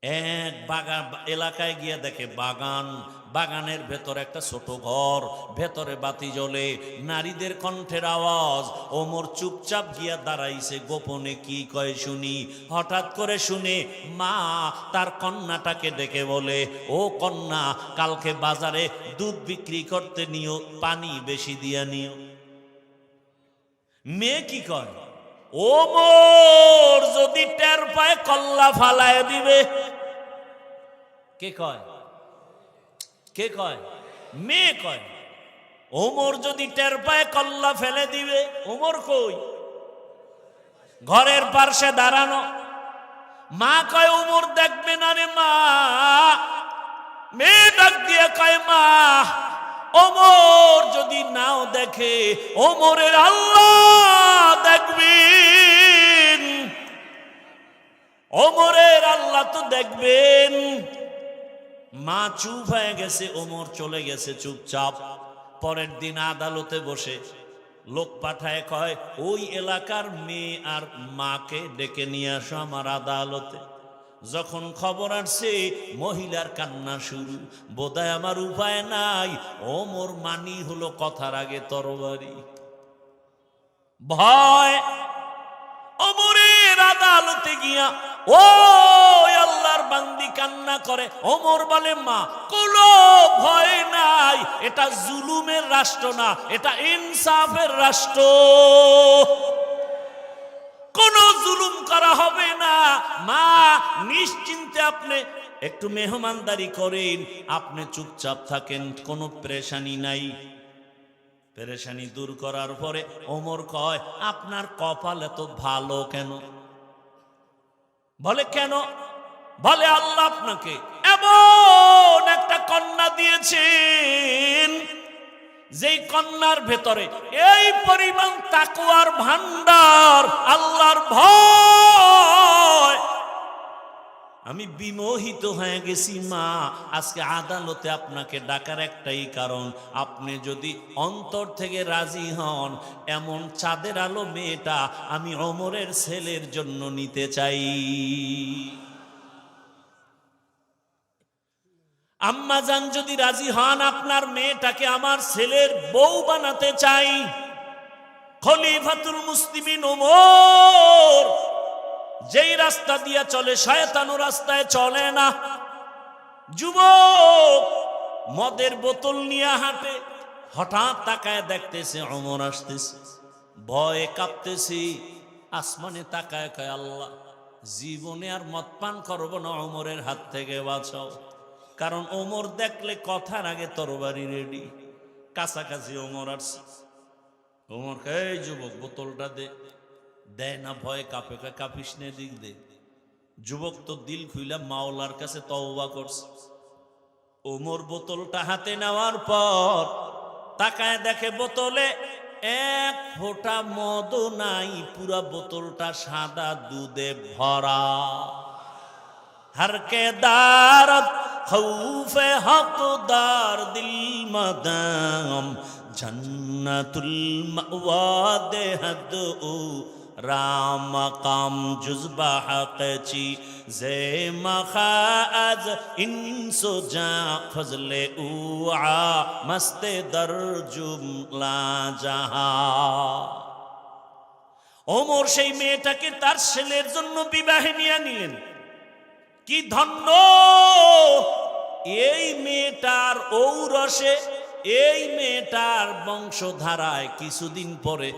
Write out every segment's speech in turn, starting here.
এক বাগান এলাকায় গিয়ে দেখে বাগান, বাগানের ভেতর একটা ছোট ঘর, ভেতরে বাতি জ্বলে, নারীদের কণ্ঠের আওয়াজ। ওমর চুপচাপ গিয়া দাঁড়াইছে, গোপনে কি কয় শুনি। হঠাৎ করে শুনে মা তার কন্যাটাকে ডেকে বলে, ও কন্যা, কালকে বাজারে দুধ বিক্রি করতে নিও, পানি বেশি দিয়া নিও। মেয়ে কি কয়, ওমর যদি টের পায় কল্লা ফালায় দিবে। কে কয়? কে কয়? মেয়ে কয়, ওমর যদি টের পায় কল্লা ফেলে দিবে। ওমর কই? ঘরের পাশে দাঁড়ানো। মা কয়, ওমর দেখবে না রে মা। মেয়ে ডাক দিয়ে কয়, মা, ওমর যদি নাও দেখে, ওমরের আল্লাহ দেখবেন, ওমরের আল্লাহ তো দেখবেন। মা চুপ হয়ে গেছে, ওমর চলে গেছে চুপচাপ। পরের দিন আদালতে বসে লোক পাঠায়, কয়, ওই এলাকার মেয়ে আর মাকে ডেকে নিয়ে আসো আমার আদালতে। যখন খবর আসছে, মহিলার কান্না শুরু। বোধহয় আমার উপায় নাই, ওমর মানি হলো কথার আগে তরবারি। ভয়। ওমরের আদালতে গিয়া ও আল্লাহর বান্দি কান্না করে। ওমর বলে, মা, কোনো ভয় নাই, এটা জুলুমের রাষ্ট্র না, এটা ইনসাফের রাষ্ট্র, কোনো জুলুম করা হবে না। মা, নিশ্চিন্তে আপনি একটু মেহমানদারি করেন, আপনি চুপচাপ থাকেন, কোনো পেরেশানি নাই। পেরেশানি দূর করার পরে ওমর কয়, আপনার কপাল এত ভালো কেন? বলে, কেন? বলে, আল্লাহ আপনাকে এমন একটা কন্যা দিয়েছেন, যেই কন্যার ভেতরে এই পরিমাণ তাকওয়ার ভান্ডার, আল্লাহর ভয়। আমি বিমোহিত হয়ে গেছি মা। আজকে আদালতে আপনাকে ডাকার একটাই কারণ, আপনি যদি অন্তর থেকে রাজি হন, এমন চাঁদের আলো মেয়েটা আমি ওমরের ছেলের জন্য নিতে চাই। আম্মা জান যদি রাজি হন, আপনার মেয়েটাকে আমার ছেলের বউ বানাতে চাই। খলিফাতুল মুসলিমিন ওমর যেই রাস্তা দিয়া চলে, শয়তানও রাস্তায় চলে না। যুবক মদের বোতল নিয়ে হাঁটে, হঠাৎ তাকায় দেখতেছে ওমর আসতেছে, ভয়ে কাঁপতেছে। আসমানে তাকায় কয়, আল্লাহ, জীবনে আর মদ পান করবো না, ওমরের হাত থেকে বাঁচাও। কারণ ওমর দেখলে কথার আগে তরবারি রেডি। কাছাকাছি ওমর আসছে। ওমর কয়, এই যুবক, বোতলটা দে। দেয় না, ভয়ে কাঁপে, কাঁপিস নে, দিক দে। যুবক তো দিল খুইলা মাওলার কাছে তওবা করছে। ওমর বোতলটা হাতে নেওয়ার পর তাকায় দেখে বোতলে এক ফোঁটা মদও নাই, পুরা বোতলটা সাদা দুধে ভরা। হরকে দারত খৌফে হকদার দিল মদাম, জন্নতুল মাওয়া দেহদ ও রাম কাম জুজবা হকচি জে মখাজ ইনসো জা ফজলে উআ মস্তে দর জুমলা জাহা। ওমর সেই মেয়েটাকে তার ছেলের জন্য বিবাহে নিয়ে নিলেন। কি ধন্য! এই মেয়েটার ঔরসে, এই মেয়েটার বংশধারায় কিছুদিন পরে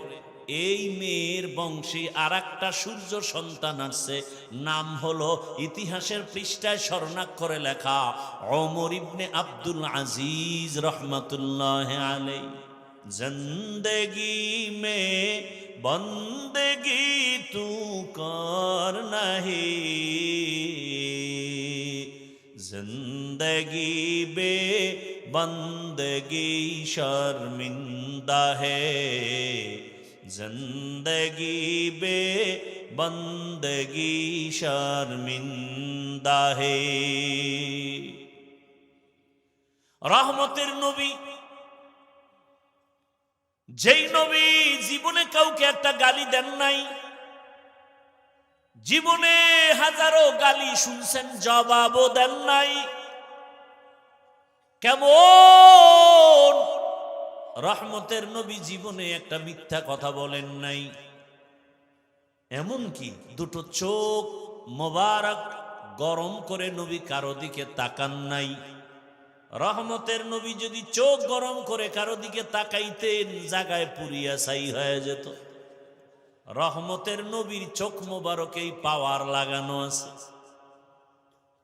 এই মেয়ের বংশী আর একটা সূর্য সন্তান আসছে। নাম হলো ইতিহাসের পৃষ্ঠায় স্বর্ণাক্ষরে লেখা ওমর ইবনে আব্দুল আজিজ রহমতুল্লাহ আলাইহি। জিন্দেগি মে বন্দেগি তু কর নাহি, जिंदगी बे बंदगी शर्मिंदा है, जिंदगी बे बंदगी शर्मिंदा है। रहमतेर नबी, যেই নবী জীবনে কাউকে একটা গালি দেন নাই, জীবনে হাজারো গালি শুনছেন, জবাবও দেন নাই। কেমন রহমতের নবী জীবনে একটা মিথ্যা কথা বলেন নাই। এমনকি দুটো চোখ মোবারক গরম করে নবী কারো দিকে তাকান নাই। রহমতের নবী যদি চোখ গরম করে কারো দিকে তাকাইতেন, জায়গায় পুরিয়া ছাই হয়ে যেত। রহমতের নবীর চোখ মোবারকেই পাওয়ার লাগানো আছে।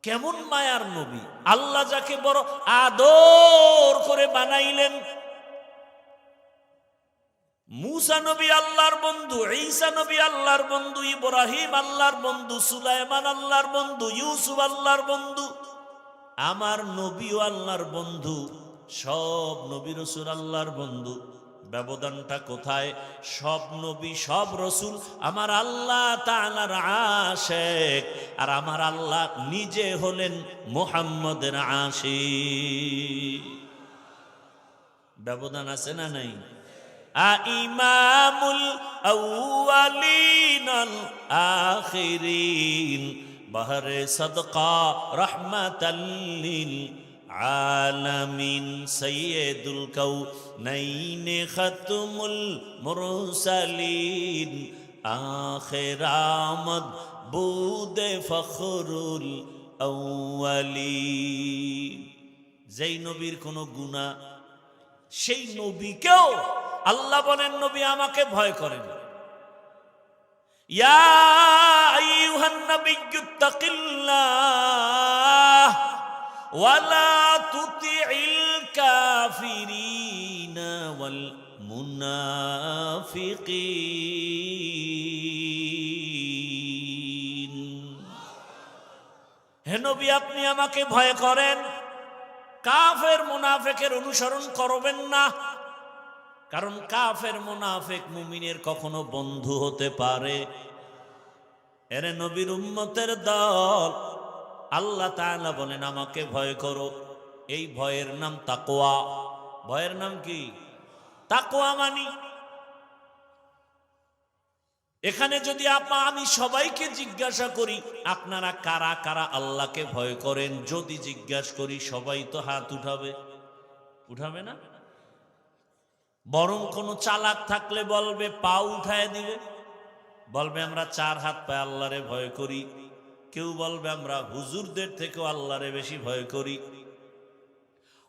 কেমন মায়ার নবী! আল্লাহ যাকে বড় আদর করে বানাইলেন। মুসা নবী আল্লাহর বন্ধু, ঈসা নবী আল্লাহর বন্ধু, ইব্রাহিম আল্লাহর বন্ধু, সুলাইমান আল্লাহর বন্ধু, ইউসুফ আল্লাহর বন্ধু। আমার নবীও আল্লাহর বন্ধু, সব নবী রাসূল আল্লাহর বন্ধু। ব্যবধানটা কোথায়? সব নবী সব রাসূল আমার আল্লাহ তাআলার আশিক, আর আমার আল্লাহ নিজে হলেন মুহাম্মদের আশিক। ব্যবধান আছে না নাই? ইমামুল আউয়ালিন আল আখিরিন বহরে সদকা রহমাতাল লিল আলামিন সাইয়্যিদুল কাউনাইন খাতমুল মুরসালিন আখির আমদ বুদে ফখরুল আউয়ালিন। যেই নবীর কোনো গুনাহ, সেই নবীকেও আল্লাহ বলেন, নবী আমাকে ভয় করেন। ইয়া আইয়ুহান নাবিয়্যুত্তাকিল্লাহ ওয়া লা তুতিইল কাফিরিনা ওয়াল মুনাফিকিন। হে নবী, আপনি আমাকে ভয় করেন, কাফের মুনাফিকের অনুসরণ করবেন না। কারণ কাফের মুনাফিক মুমিনের কখনো বন্ধু হতে পারে। এরে নবীর উম্মতের দল, আল্লাহ তাআলা বলেন আমাকে ভয় করো। এই ভয়ের নাম তাকওয়া। ভয়ের নাম কি? তাকওয়া। মানি এখানে যদি আমি সবাইকে জিজ্ঞাসা করি, আপনারা কারা কারা আল্লাহকে ভয় করেন, যদি জিজ্ঞাসা করি সবাই তো হাত উঠাবে? উঠাবে না? বরং কোনো চালাক থাকলে বলবে, পা উঠায় দিবে, বলবে আমরা 4 হাত পায়ে আল্লাহরে ভয় করি। কেউ বলবে আমরা হুজুরদের থেকেও আল্লাহরে বেশি ভয় করি।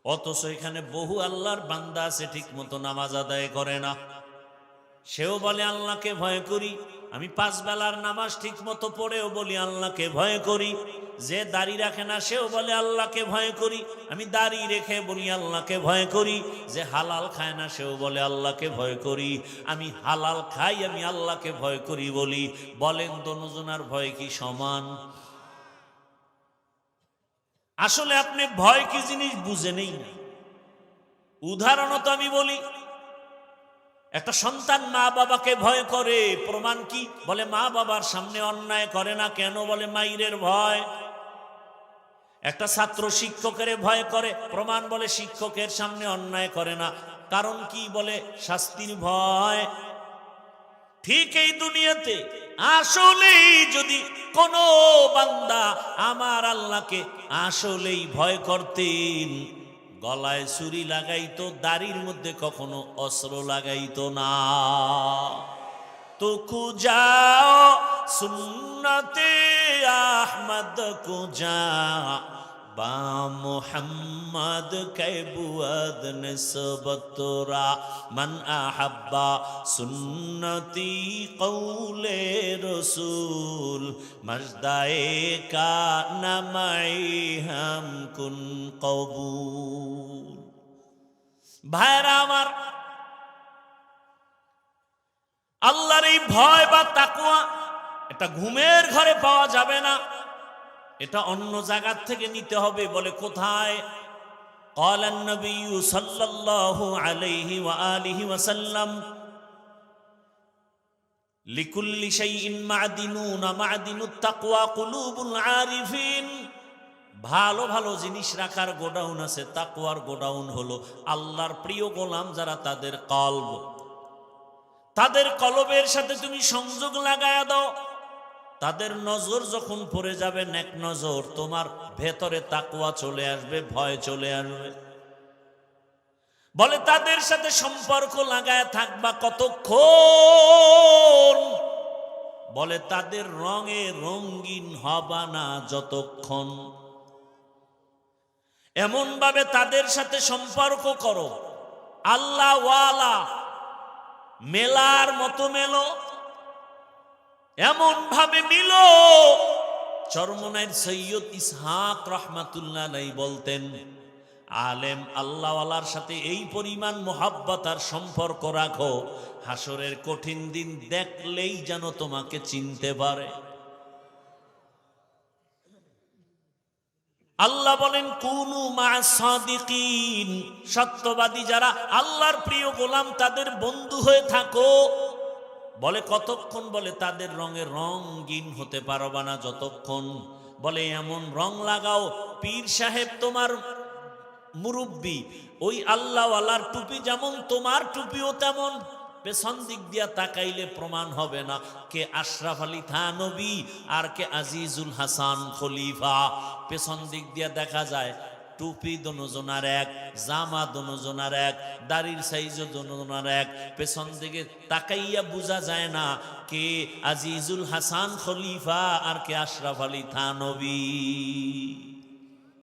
অথচ এখানে বহু আল্লাহর বান্দা আছে ঠিক মতো নামাজ আদায় করে না, সেও বলে আল্লাহকে ভয় করি। আমি 5 বেলার নামাজ ঠিক মতো পড়েও বলি আল্লাহকে ভয় করি। যে দাড়ি রাখে না সেও বলে আল্লাহকে ভয় করি। আমি দাড়ি রেখে বলি আল্লাহকে ভয় করি। যে হালাল খায় না সেও বলে আল্লাহকে ভয় করি। আমি হালাল খাই, আমি আল্লাহকে ভয় করি বলি। বলেন দোনোজনার ভয় কি সমান? আসলে আপনি ভয় কি জিনিস বুঝে নেই। উদাহরণত আমি বলি, একটা সন্তান মা বাবাকে ভয় করে, প্রমাণ কি? বলে মা বাবার সামনে অন্যায় করে না কেন? বলে মাইরের ভয়। একটা ছাত্র শিক্ষকের ভয় করে, প্রমাণ? বলে শিক্ষকের সামনে অন্যায় করে না, কারণ কি? বলে শাস্তির ভয়। ঠিক এই দুনিয়াতে আসলেই যদি কোনো বান্দা আমার আল্লাহকে আসলেই ভয় করতেন, গলায় ছুরি লাগাইতো, দাড়ির মধ্যে কখনো অস্ত্র লাগাইতো না। তো খুঁজাও সুন্নতে আহমদ কুজা বা মুহাম্মদ কে বুয়াদ নিসবতরা মান আহাব্বা সুন্নতি কৌলে রসুল মজদায়ে কা নামাই হাম কুন কবুল। ভাইরা আমার, আল্লাহর এই ভয় বা তাকওয়া এটা ঘুমের ঘরে পাওয়া যাবে না, এটা অন্য জায়গা থেকে নিতে হবে। বলে কোথায়? قال النبي صلى الله عليه وآله وسلم لكل شيء معدنون معدن التقوى قلوب العارفين। ভালো ভালো জিনিস রাখার গোডাউন আছে, তাকওয়ার গোডাউন হলো আল্লাহর প্রিয় গোলাম যারা, তাদের কলব, তাদের কলবের সাথে তুমি সংযোগ লাগায়া দাও। তাদের নজর যখন পড়ে যাবে নেক নজর, তোমার ভেতরে তাকওয়া চলে আসবে, ভয় চলে আসবে। বলে তাদের সাথে সম্পর্ক লাগায় থাকবা কতক্ষণ? বলে তাদের রঙে রঙিন হবা না যতক্ষণ। এমন ভাবে তাদের সাথে সম্পর্ক করো, আল্লাহ ওয়ালা মেলার মতো মেলো, এমন ভাবে মিলো। চরমনাইর সৈয়দ ইসহাক রহমাতুল্লাহ আলাইহি বলতেন, আলেম আল্লাহওয়ালার সাথে এই পরিমাণ মোহাব্বত আর সম্পর্ক রাখো, হাসরের কঠিন দিন দেখলেই যেন তোমাকে চিনতে পারে। আল্লাহ বলেন কুনু মা সাদিকিন, সত্যবাদী যারা আল্লাহর প্রিয় গোলাম তাদের বন্ধু হয়ে থাকো। বলে কতক্ষণ? বলে তাদের রঙে রঙিন হতে পারবা না যতক্ষণ। বলে এমন রং লাগাও, পীর সাহেব তোমার মুরব্বী, ওই আল্লাহওয়ালার টুপি যেমন তোমার টুপিও তেমন। পেছন দিক দিয়া তাকাইলে প্রমাণ হবে না কে আশরাফ আলী থানবী আর কে আজিজুল হাসান খলিফা। পেছন দিক দিয়া দেখা যায় টুপি দোনোজনার এক, জামা দোনোজনার এক, দাড়ির সাইজও দোনোজনার এক। পেছন দিকে তাকাইয়া বোঝা যায় না কে আজিজুল হাসান খলিফা আর কে আশরাফ আলী থানবী।